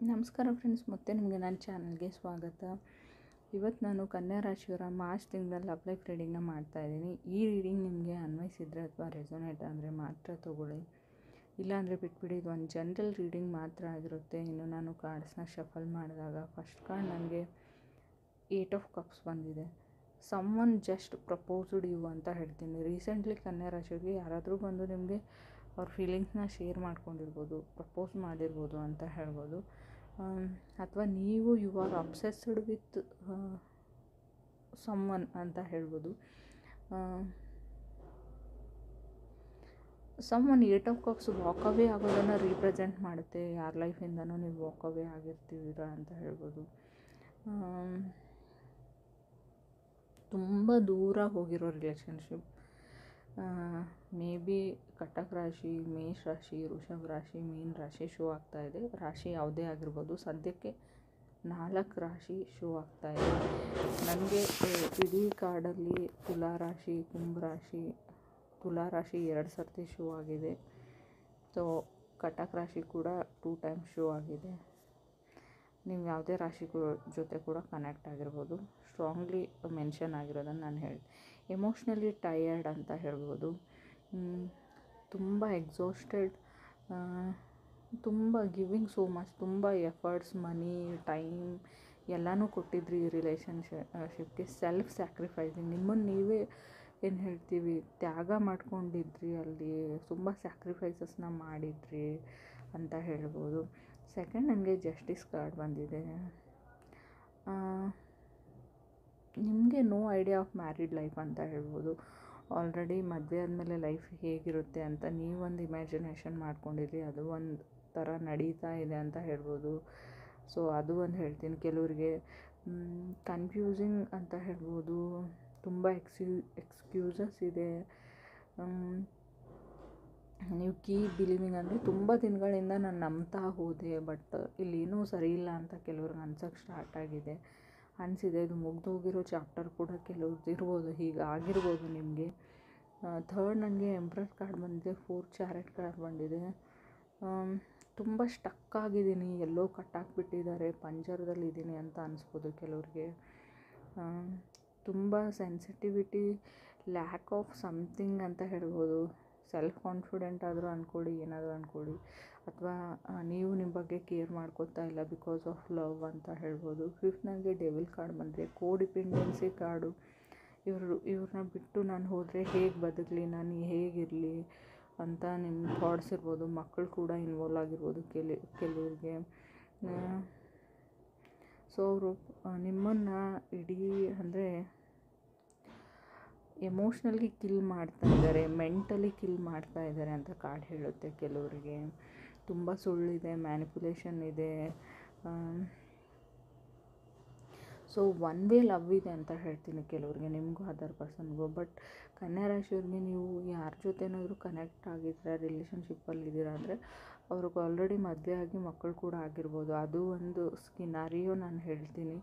ನಮಸ್ಕಾರ ಫ್ರೆಂಡ್ಸ್, ಮತ್ತೆ ನಿಮಗೆ ನನ್ನ ಚಾನಲ್ಗೆ ಸ್ವಾಗತ. ಇವತ್ತು ನಾನು ಕನ್ಯಾ ರಾಶಿಯವರ ಮಾರ್ಚ್ ತಿಂಗಳಲ್ಲಿ ಲವ್ ಲೈಫ್ ರೀಡಿಂಗ್ನ ಮಾಡ್ತಾಯಿದ್ದೀನಿ. ಈ ರೀಡಿಂಗ್ ನಿಮಗೆ ಅನ್ವಯಿಸಿದರೆ ಅಥವಾ ರೆಸೊನೇಟ್ ಅಂದರೆ ಮಾತ್ರ ತೊಗೊಳ್ಳಿ, ಇಲ್ಲಾಂದರೆ ಬಿಟ್ಬಿಡಿ. ಇದು ಒಂದು ಜನರಲ್ ರೀಡಿಂಗ್ ಮಾತ್ರ ಆಗಿರುತ್ತೆ. ಇನ್ನು ನಾನು ಕಾರ್ಡ್ಸ್ನ ಶಫಲ್ ಮಾಡಿದಾಗ ಫಸ್ಟ್ ಕಾರ್ಡ್ ನನಗೆ 8 ಆಫ್ ಕಪ್ಸ್ ಬಂದಿದೆ. Someone just proposed you ಅಂತ ಹೇಳ್ತೀನಿ. ರೀಸೆಂಟ್ಲಿ ಕನ್ಯಾ ರಾಶಿಯವರಿಗೆ ಯಾರಾದರೂ ಬಂದು ನಿಮಗೆ ಅವ್ರ ಫೀಲಿಂಗ್ಸ್ನ ಶೇರ್ ಮಾಡ್ಕೊಂಡಿರ್ಬೋದು, ಪ್ರಪೋಸ್ ಮಾಡಿರ್ಬೋದು ಅಂತ ಹೇಳ್ಬೋದು. ಅಥವಾ ನೀವು you are obsessed with someone ಅಂತ ಹೇಳ್ಬೋದು. Someone 8 of cups walk away ಆಗೋದನ್ನು ರೀಪ್ರೆಸೆಂಟ್ ಮಾಡುತ್ತೆ. ಯಾರ ಲೈಫಿಂದನೂ ನೀವು ವಾಕವೇ ಆಗಿರ್ತೀರ ಅಂತ ಹೇಳ್ಬೋದು. ತುಂಬ ದೂರ ಹೋಗಿರೋ ರಿಲೇಷನ್ಶಿಪ್, ಮೇ ಬಿ ಕಟಕ್ ರಾಶಿ, ಮೇಷ ರಾಶಿ, ವೃಷಭ ರಾಶಿ, ಮೀನ ರಾಶಿ ಶೋ ಆಗ್ತಾಯಿದೆ. ರಾಶಿ ಯಾವುದೇ ಆಗಿರ್ಬೋದು. ಸದ್ಯಕ್ಕೆ 4 ರಾಶಿ ಶೋ ಆಗ್ತಾಯಿದೆ ನನಗೆ. ಇಡೀ ಕಾರ್ಡಲ್ಲಿ ತುಲಾ ರಾಶಿ, ಕುಂಭ ರಾಶಿ, ತುಲಾ ರಾಶಿ 2 ಸರ್ತಿ ಶೋ ಆಗಿದೆ. ಸೊ ಕಟಕ್ ರಾಶಿ ಕೂಡ 2 ಟೈಮ್ಸ್ ಶೋ ಆಗಿದೆ. ನೀವು ಯಾವುದೇ ರಾಶಿ ಜೊತೆ ಕೂಡ ಕನೆಕ್ಟ್ ಆಗಿರ್ಬೋದು. ಸ್ಟ್ರಾಂಗ್ಲಿ ಮೆನ್ಷನ್ ಆಗಿರೋದನ್ನು ನಾನು ಹೇಳಿದೆ. ಎಮೋಷ್ನಲಿ ಟಯರ್ಡ್ ಅಂತ ಹೇಳ್ಬೋದು. ತುಂಬ ಎಕ್ಸಾಸ್ಟೆಡ್, ತುಂಬ ಗಿವಿಂಗ್ ಸೋ ಮಚ್, ತುಂಬ ಎಫರ್ಟ್ಸ್, ಮನಿ, ಟೈಮ್ ಎಲ್ಲನೂ ಕೊಟ್ಟಿದ್ರಿ ಈ ರಿಲೇಷನ್ಶಿಪ್ಗೆ. ಸೆಲ್ಫ್ ಸ್ಯಾಕ್ರಿಫೈಸಿಂಗ್, ನಿಮ್ಮನ್ನು ನೀವೇ ಏನು ಹೇಳ್ತೀವಿ ತ್ಯಾಗ ಮಾಡ್ಕೊಂಡಿದ್ರಿ, ಅಲ್ಲಿ ತುಂಬ ಸ್ಯಾಕ್ರಿಫೈಸಸ್ನ ಮಾಡಿದ್ರಿ ಅಂತ ಹೇಳ್ಬೋದು. ಸೆಕೆಂಡ್ ನನಗೆ ಜಸ್ಟಿಸ್ ಕಾರ್ಡ್ ಬಂದಿದೆ. ನಿಮಗೆ no idea of married life ಅಂತ ಹೇಳ್ಬೋದು. ಆಲ್ರೆಡಿ ಮದುವೆ ಆದಮೇಲೆ ಲೈಫ್ ಹೇಗಿರುತ್ತೆ ಅಂತ ನೀವೊಂದು ಇಮ್ಯಾಜಿನೇಷನ್ ಮಾಡ್ಕೊಂಡಿದ್ರಿ, ಅದು ಒಂದು ಥರ ನಡೀತಾ ಇದೆ ಅಂತ ಹೇಳ್ಬೋದು. ಸೊ ಅದು ಒಂದು ಹೇಳ್ತೀನಿ. ಕೆಲವರಿಗೆ ಕನ್ಫ್ಯೂಸಿಂಗ್ ಅಂತ ಹೇಳ್ಬೋದು. ತುಂಬ ಎಕ್ಸ್ಕ್ಯೂಸಸ್ ಇದೆ. ನೀವು ಕೀಪ್ ಬಿಲೀವಿಂಗ್ ಅಂದರೆ ತುಂಬ ದಿನಗಳಿಂದ ನಾನು ನಂಬ್ತಾ ಹೋದೆ, ಬಟ್ ಇಲ್ಲೇನೂ ಸರಿ ಇಲ್ಲ ಅಂತ ಕೆಲವ್ರಿಗೆ ಅನ್ಸೋಕ್ಕೆ ಸ್ಟಾರ್ಟ್ ಆಗಿದೆ, ಅನಿಸಿದೆ. ಇದು ಮುಗ್ದೋಗಿರೋ ಚಾಪ್ಟರ್ ಕೂಡ ಕೆಲವ್ರದ್ದು ಇರ್ಬೋದು, ಹೀಗೆ ಆಗಿರ್ಬೋದು ನಿಮಗೆ. ಥರ್ಡ್ ನನಗೆ ಎಂಪ್ರೆಸ್ ಕಾರ್ಡ್ ಬಂದಿದೆ. 4 ಚಾರೆಟ್ ಕಾರ್ಡ್ ಬಂದಿದೆ. ತುಂಬ ಸ್ಟಕ್ ಆಗಿದ್ದೀನಿ, ಎಲ್ಲೋ ಕಟ್ಟಾಕ್ಬಿಟ್ಟಿದ್ದಾರೆ, ಪಂಜರದಲ್ಲಿದ್ದೀನಿ ಅಂತ ಅನಿಸ್ಬೋದು ಕೆಲವ್ರಿಗೆ. ತುಂಬ ಸೆನ್ಸಿಟಿವಿಟಿ, ಲ್ಯಾಕ್ ಆಫ್ ಸಮಥಿಂಗ್ ಅಂತ ಹೇಳ್ಬೋದು. ಸೆಲ್ಫ್ ಕಾನ್ಫಿಡೆಂಟ್ ಆದರೂ ಅಂದ್ಕೊಳ್ಳಿ, ಏನಾದರೂ ಅಂದ್ಕೊಳ್ಳಿ. ಅಥವಾ ನೀವು ನಿಮ್ಮ ಬಗ್ಗೆ ಕೇರ್ ಮಾಡ್ಕೋತಾ ಇಲ್ಲ ಬಿಕಾಸ್ ಆಫ್ ಲವ್ ಅಂತ ಹೇಳ್ಬೋದು. ಫಿಫ್ತ್ ನನಗೆ ಡೆವಿಲ್ ಕಾರ್ಡ್ ಬಂದರೆ ಕೋಡಿಪೆಂಡೆನ್ಸಿ ಕಾರ್ಡು. ಇವ್ರನ್ನ ಬಿಟ್ಟು ನಾನು ಹೋದರೆ ಹೇಗೆ ಬದುಕಲಿ, ನಾನು ಹೇಗಿರಲಿ ಅಂತ ನಿಮ್ಮ ಥಾಟ್ಸ್ ಇರ್ಬೋದು. ಮಕ್ಕಳು ಕೂಡ ಇನ್ವಾಲ್ವ್ ಆಗಿರ್ಬೋದು ಕೆಲವ್ರಿಗೆ. ಸೊ ಅವರು ನಿಮ್ಮನ್ನು ಇಡೀ ಅಂದರೆ ಎಮೋಷ್ನಲಿ ಕಿಲ್ ಮಾಡ್ತಾ ಇದ್ದಾರೆ, ಮೆಂಟಲಿ ಕಿಲ್ ಮಾಡ್ತಾ ಇದ್ದಾರೆ ಅಂತ ಕಾರ್ಡ್ ಹೇಳುತ್ತೆ ಕೆಲವರಿಗೆ. ತುಂಬ ಸುಳ್ಳಿದೆ, ಮ್ಯಾನಿಪುಲೇಷನ್ ಇದೆ. ಸೊ ಒನ್ ವೇ ಲವ್ ಇದೆ ಅಂತ ಹೇಳ್ತೀನಿ ಕೆಲವ್ರಿಗೆ, ನಿಮಗೂ ಅದರ್ ಪರ್ಸನ್ಗೂ. ಬಟ್ ಕನ್ಯಾ ರಾಶಿಯವ್ರಿಗೆ ನೀವು ಯಾರ ಜೊತೆನಾದರೂ ಕನೆಕ್ಟ್ ಆಗಿದ್ರೆ, ರಿಲೇಷನ್ಶಿಪ್ಪಲ್ಲಿದ್ದೀರಾ ಅಂದರೆ ಅವ್ರಿಗೆ ಆಲ್ರೆಡಿ ಮದುವೆ ಆಗಿ ಮಕ್ಕಳು ಕೂಡ ಆಗಿರ್ಬೋದು. ಅದು ಒಂದು ಸ್ಕಿನಾರಿಯೋ ನಾನು ಹೇಳ್ತೀನಿ.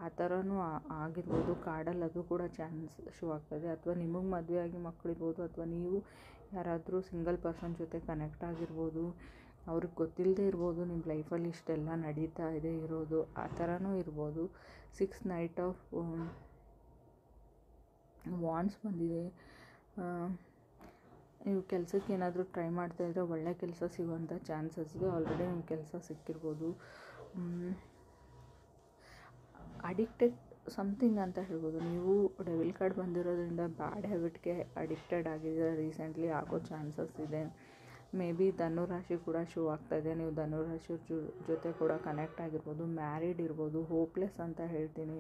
ಆ ಥರನೂ ಆಗಿರ್ಬೋದು. ಕಾರ್ಡಲ್ಲಿ ಅದು ಕೂಡ ಚಾನ್ಸ್ ಶೋ ಆಗ್ತದೆ. ಅಥವಾ ನಿಮಗೆ ಮದುವೆ ಆಗಿ ಮಕ್ಕಳಿರ್ಬೋದು, ಅಥವಾ ನೀವು ಯಾರಾದರೂ ಸಿಂಗಲ್ ಪರ್ಸನ್ ಜೊತೆ ಕನೆಕ್ಟ್ ಆಗಿರ್ಬೋದು. ಅವ್ರಿಗೆ ಗೊತ್ತಿಲ್ಲದೆ ಇರ್ಬೋದು ನಿಮ್ಮ ಲೈಫಲ್ಲಿ ಇಷ್ಟೆಲ್ಲ ನಡೀತಾ ಇದೆ ಇರೋದು, ಆ ಥರನೂ ಇರ್ಬೋದು. 6 ನೈಟ್ ಆಫ್ ವಾಂಡ್ಸ್ ಬಂದಿದೆ. ನೀವು ಕೆಲಸಕ್ಕೆ ಏನಾದರೂ ಟ್ರೈ ಮಾಡ್ತಾಯಿದ್ರೆ ಒಳ್ಳೆ ಕೆಲಸ ಸಿಗುವಂಥ ಚಾನ್ಸಸ್ ಇದೆ. ಆಲ್ರೆಡಿ ನಿಮ್ಮ ಕೆಲಸ ಸಿಕ್ಕಿರ್ಬೋದು. ಅಡಿಕ್ಟೆಡ್ ಸಮಥಿಂಗ್ ಅಂತ ಹೇಳ್ಬೋದು. ನೀವು ಡೆವಿಲ್ ಕಾರ್ಡ್ ಬಂದಿರೋದ್ರಿಂದ ಬ್ಯಾಡ್ ಹ್ಯಾಬಿಟ್ಗೆ ಅಡಿಕ್ಟೆಡ್ ಆಗಿದ್ದೀರ, ರೀಸೆಂಟ್ಲಿ ಆಗೋ ಚಾನ್ಸಸ್ ಇದೆ. ಮೇ ಬಿ ಧನುರಾಶಿ ಕೂಡ ಶೋ ಆಗ್ತಾಯಿದೆ. ನೀವು ಧನುರಾಶಿಯವ್ರ ಜೊತೆ ಕೂಡ ಕನೆಕ್ಟ್ ಆಗಿರ್ಬೋದು, ಮ್ಯಾರಿಡ್ ಇರ್ಬೋದು. ಹೋಪ್ಲೆಸ್ ಅಂತ ಹೇಳ್ತೀನಿ.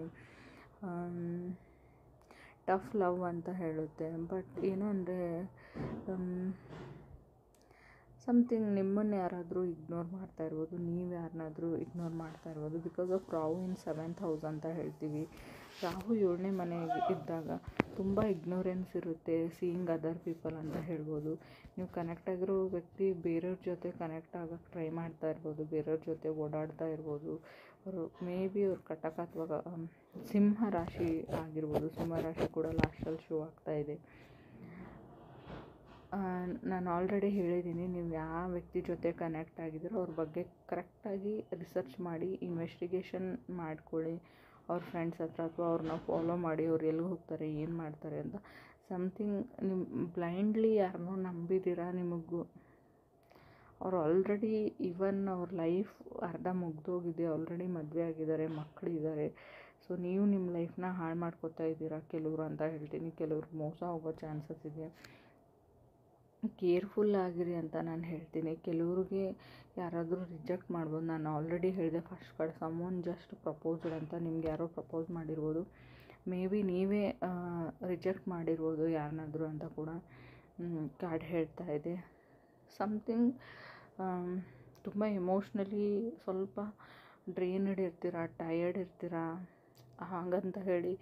ಟಫ್ ಲವ್ ಅಂತ ಹೇಳುತ್ತೆ. ಬಟ್ ಏನು ಅಂದರೆ ಸಮಥಿಂಗ್ ನಿಮ್ಮನ್ನು ಯಾರಾದರೂ ಇಗ್ನೋರ್ ಮಾಡ್ತಾ ಇರ್ಬೋದು, ನೀವು ಯಾರನ್ನಾದರೂ ಇಗ್ನೋರ್ ಮಾಡ್ತಾ ಇರ್ಬೋದು. Because of Rahu in 7th house ಅಂತ ಹೇಳ್ತೀವಿ. ರಾಹು 7ನೇ ಮನೆಗೆ ಇದ್ದಾಗ ತುಂಬ ಇಗ್ನೋರೆನ್ಸ್ ಇರುತ್ತೆ, ಸೀಯಿಂಗ್ ಅದರ್ ಪೀಪಲ್ ಅಂತ ಹೇಳ್ಬೋದು. ನೀವು ಕನೆಕ್ಟ್ ಆಗಿರೋ ವ್ಯಕ್ತಿ ಬೇರೆಯವ್ರ ಜೊತೆ ಕನೆಕ್ಟ್ ಆಗೋಕ್ಕೆ ಟ್ರೈ ಮಾಡ್ತಾ ಇರ್ಬೋದು, ಬೇರೆಯವ್ರ ಜೊತೆ ಓಡಾಡ್ತಾ ಇರ್ಬೋದು. ಅವರು ಮೇ ಬಿ ಅವ್ರು ಕಟಕ ಅಥವಾ ಸಿಂಹ ರಾಶಿ ಆಗಿರ್ಬೋದು. ಸಿಂಹ ರಾಶಿ ಕೂಡ ಲಾಸ್ಟಲ್ಲಿ ಶೋ ಆಗ್ತಾಯಿದೆ. ನಾನು ಆಲ್ರೆಡಿ ಹೇಳಿದ್ದೀನಿ, ನೀವು ಯಾವ ವ್ಯಕ್ತಿ ಜೊತೆ ಕನೆಕ್ಟ್ ಆಗಿದ್ದೀರೋ ಅವ್ರ ಬಗ್ಗೆ ಕರೆಕ್ಟಾಗಿ ರಿಸರ್ಚ್ ಮಾಡಿ ಇನ್ವೆಸ್ಟಿಗೇಷನ್ ಮಾಡ್ಕೊಳ್ಳಿ. ಅವ್ರ ಫ್ರೆಂಡ್ಸ್ ಹತ್ರ ಅಥವಾ ಅವ್ರನ್ನ ಫಾಲೋ ಮಾಡಿ ಅವ್ರು ಎಲ್ಲಿ ಹೋಗ್ತಾರೆ ಏನು ಮಾಡ್ತಾರೆ ಅಂತ. ಸಮಥಿಂಗ್ ನಿಮ್ಮ ಬ್ಲೈಂಡ್ಲಿ ಯಾರನ್ನೋ ನಂಬಿದ್ದೀರಾ, ನಿಮಗೂ ಅವ್ರು ಆಲ್ರೆಡಿ ಈವನ್ ಅವ್ರ ಲೈಫ್ ಅರ್ಧ ಮುಗ್ದೋಗಿದೆ, ಆಲ್ರೆಡಿ ಮದುವೆ ಆಗಿದ್ದಾರೆ, ಮಕ್ಕಳಿದ್ದಾರೆ. ಸೊ ನೀವು ನಿಮ್ಮ ಲೈಫ್ನ ಹಾಳು ಮಾಡ್ಕೋತಾ ಇದ್ದೀರಾ ಕೆಲವರು ಅಂತ ಹೇಳ್ತೀನಿ. ಕೆಲವ್ರಿಗೆ ಮೋಸ ಹೋಗೋ ಚಾನ್ಸಸ್ ಇದೆ. ಕೇರ್ಫುಲ್ ಆಗಿರಿ ಅಂತ ನಾನು ಹೇಳ್ತೀನಿ. ಕೆಲವ್ರಿಗೆ ಯಾರಾದರೂ ರಿಜೆಕ್ಟ್ ಮಾಡ್ಬೋದು. ನಾನು ಆಲ್ರೆಡಿ ಹೇಳಿದೆ first card someone just proposed ಅಂತ. ನಿಮ್ಗೆ ಯಾರೋ ಪ್ರಪೋಸ್ ಮಾಡಿರ್ಬೋದು, ಮೇ ಬಿ ನೀವೇ ರಿಜೆಕ್ಟ್ ಮಾಡಿರ್ಬೋದು ಯಾರನ್ನಾದರೂ ಅಂತ ಕೂಡ ಕಾರ್ಡ್ ಹೇಳ್ತಾ ಇದೆ. ಸಮಥಿಂಗ್ ತುಂಬ ಎಮೋಷ್ನಲಿ ಸ್ವಲ್ಪ ಡ್ರೈನ್ಡ್ ಇರ್ತೀರ, ಟಯರ್ಡ್ ಇರ್ತೀರ. ಹಾಗಂತ ಹೇಳಿ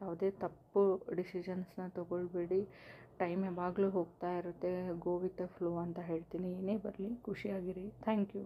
ಯಾವುದೇ ತಪ್ಪು ಡಿಸಿಷನ್ಸ್ನ ತೊಗೊಳ್ಬೇಡಿ. ಟೈಮ್ ಯಾವಾಗಲೂ ಹೋಗ್ತಾ ಇರುತ್ತೆ, ಗೋ ವಿತ್ ದ ಫ್ಲೋ ಅಂತ ಹೇಳ್ತೀನಿ. ಏನೇ ಬರಲಿ ಖುಷಿಯಾಗಿರಿ. Thank you.